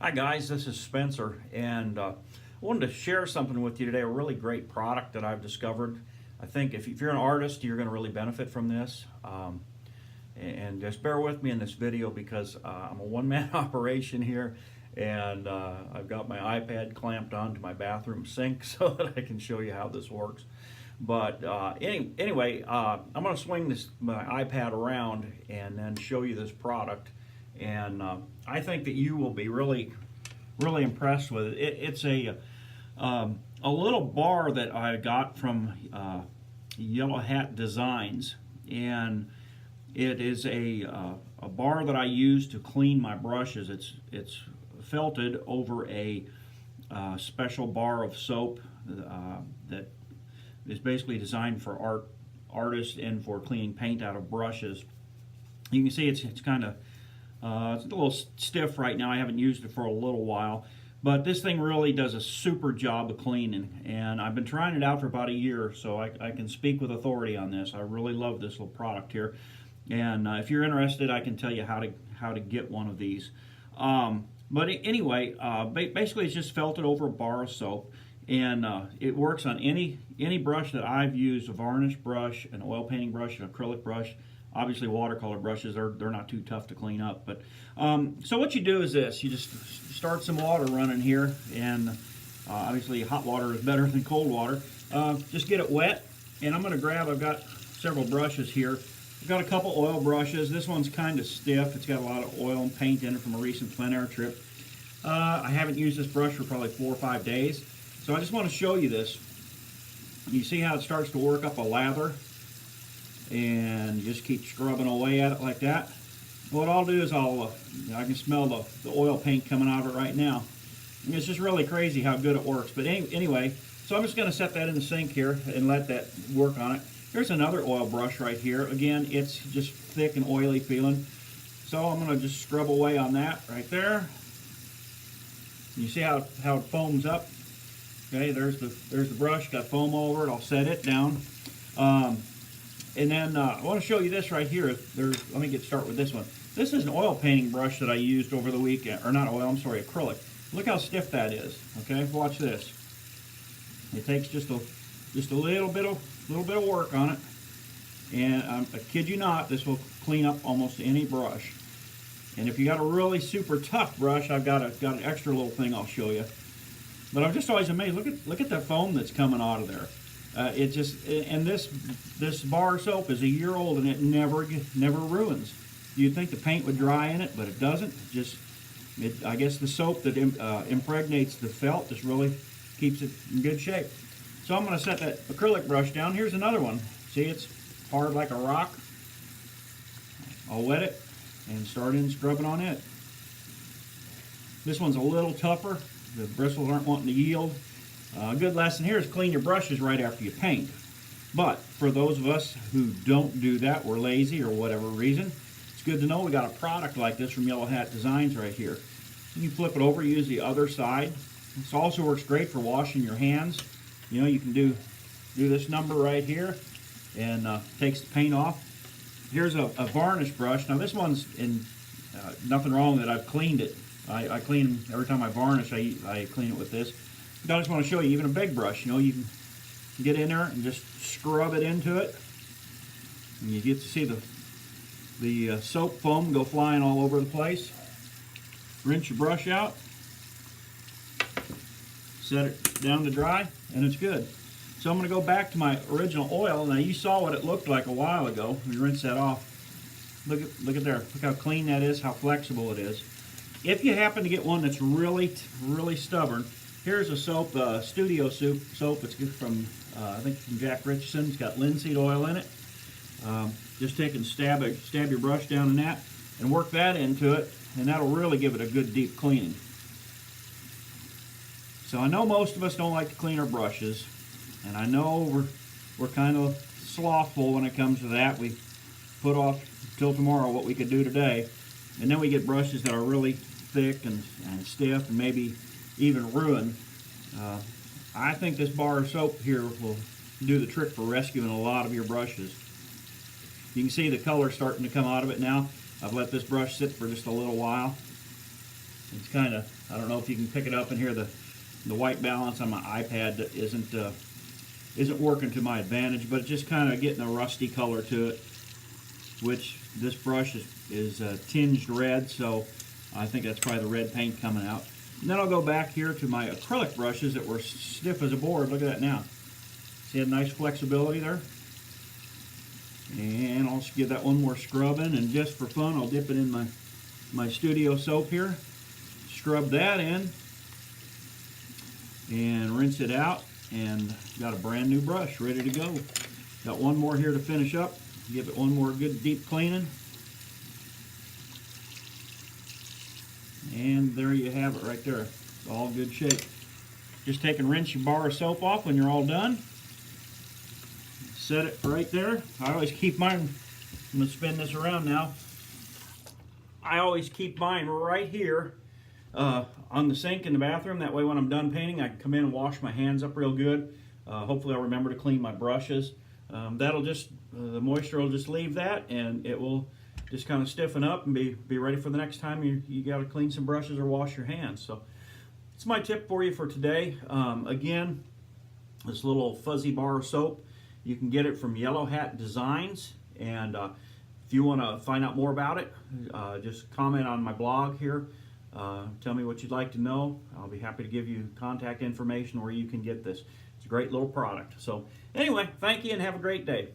Hi guys, this is Spencer, and I wanted to share something with you today, a really great product that I've discovered. I think if you're an artist, you're going to really benefit from this. And just bear with me in this video because I'm a one-man operation here, and I've got my iPad clamped onto my bathroom sink so that I can show you how this works. But anyway, I'm going to swing my iPad around and then show you this product. And I think that you will be really impressed with it. It's a little bar that I got from Yellow Hat Designs, and it is a bar that I use to clean my brushes. It's felted over a special bar of soap that is basically designed for artists and for cleaning paint out of brushes. You can see it's kind of it's a little stiff right now. I haven't used it for a little while, but this thing really does a super job of cleaning, and I've been trying it out for about a year, so I can speak with authority on this. I really love this little product here, and if you're interested, I can tell you how to get one of these. But anyway, basically it's just felted over a bar of soap, and it works on any brush that I've used: a varnish brush, an oil painting brush, an acrylic brush. Obviously, watercolor brushes, they're not too tough to clean up. But so what you do is this: you just start some water running here, and obviously hot water is better than cold water. Just get it wet, and I've got several brushes here. I've got a couple oil brushes. This one's kind of stiff. It's got a lot of oil and paint in it from a recent plein air trip. I haven't used this brush for probably 4 or 5 days, so I just want to show you this. You see how it starts to work up a lather? And just keep scrubbing away at it like that. What I'll do is I can smell the oil paint coming out of it right now. And it's just really crazy how good it works. But anyway, so I'm just going to set that in the sink here and let that work on it. Here's another oil brush right here. Again, it's just thick and oily feeling. So I'm going to just scrub away on that right there. You see how it foams up? Okay, there's the brush, got foam all over it. I'll set it down. And then I want to show you this right here. Let me start with this one. This is an oil painting brush that I used over the weekend, or not oil, I'm sorry, acrylic. Look how stiff that is. Okay, watch this. It takes just a little bit of work on it, and I kid you not, this will clean up almost any brush. And if you got a really super tough brush, I've got an extra little thing I'll show you. But I'm just always amazed. Look at the foam that's coming out of there. And this bar soap is a year old, and it never ruins. You'd think the paint would dry in it, but it doesn't. I guess the soap that impregnates the felt just really keeps it in good shape. So I'm going to set that acrylic brush down. Here's another one. See, it's hard like a rock. I'll wet it and start in scrubbing on it. This one's a little tougher. The bristles aren't wanting to yield. A good lesson here is clean your brushes right after you paint. But for those of us who don't do that, we're lazy or whatever reason, it's good to know we got a product like this from Yellow Hat Designs right here. You can flip it over, use the other side. This also works great for washing your hands. You know, you can do this number right here, and takes the paint off. Here's a varnish brush. Now this one's in nothing wrong that I've cleaned it. I clean every time I varnish. I clean it with this. I just want to show you, even a big brush, you know, you can get in there and just scrub it into it, and you get to see the soap foam go flying all over the place. Rinse your brush out, set it down to dry, and it's good. So I'm going to go back to my original oil. Now you saw what it looked like a while ago. Let me rinse that off. Look at there. Look how clean that is, how flexible it is. If you happen to get one that's really stubborn, here's a soap, Studio soap. It's from, I think from Jack Richardson. It's got linseed oil in it. Just take and stab your brush down in that and work that into it, and that'll really give it a good deep cleaning. So I know most of us don't like to clean our brushes, and I know we're kind of slothful when it comes to that. We put off till tomorrow what we could do today, and then we get brushes that are really thick and stiff and maybe even ruined. I think this bar of soap here will do the trick for rescuing a lot of your brushes. You can see the color starting to come out of it now. I've let this brush sit for just a little while. It's kind of, I don't know if you can pick it up in here, the white balance on my iPad that isn't working to my advantage, but it's just kind of getting a rusty color to it, which this brush is tinged red, so I think that's probably the red paint coming out. And then I'll go back here to my acrylic brushes that were stiff as a board. Look at that now. See that nice flexibility there? And I'll just give that one more scrubbing, and just for fun, I'll dip it in my studio soap here. Scrub that in and rinse it out, and got a brand new brush ready to go. Got one more here to finish up. Give it one more good deep cleaning. And there you have it right there. It's all good shape. Just take and rinse your bar of soap off when you're all done. Set it right there. I always keep mine, I'm going to spin this around now. I always keep mine right here on the sink in the bathroom. That way when I'm done painting, I can come in and wash my hands up real good. Hopefully I'll remember to clean my brushes. That'll just, the moisture will just leave that, and it will just kind of stiffen up and be ready for the next time you got to clean some brushes or wash your hands. So it's my tip for you for today. Again, this little fuzzy bar of soap, you can get it from Yellow Hat Designs, and if you want to find out more about it, just comment on my blog here. Tell me what you'd like to know. I'll be happy to give you contact information where you can get this. It's a great little product. So anyway, thank you and have a great day.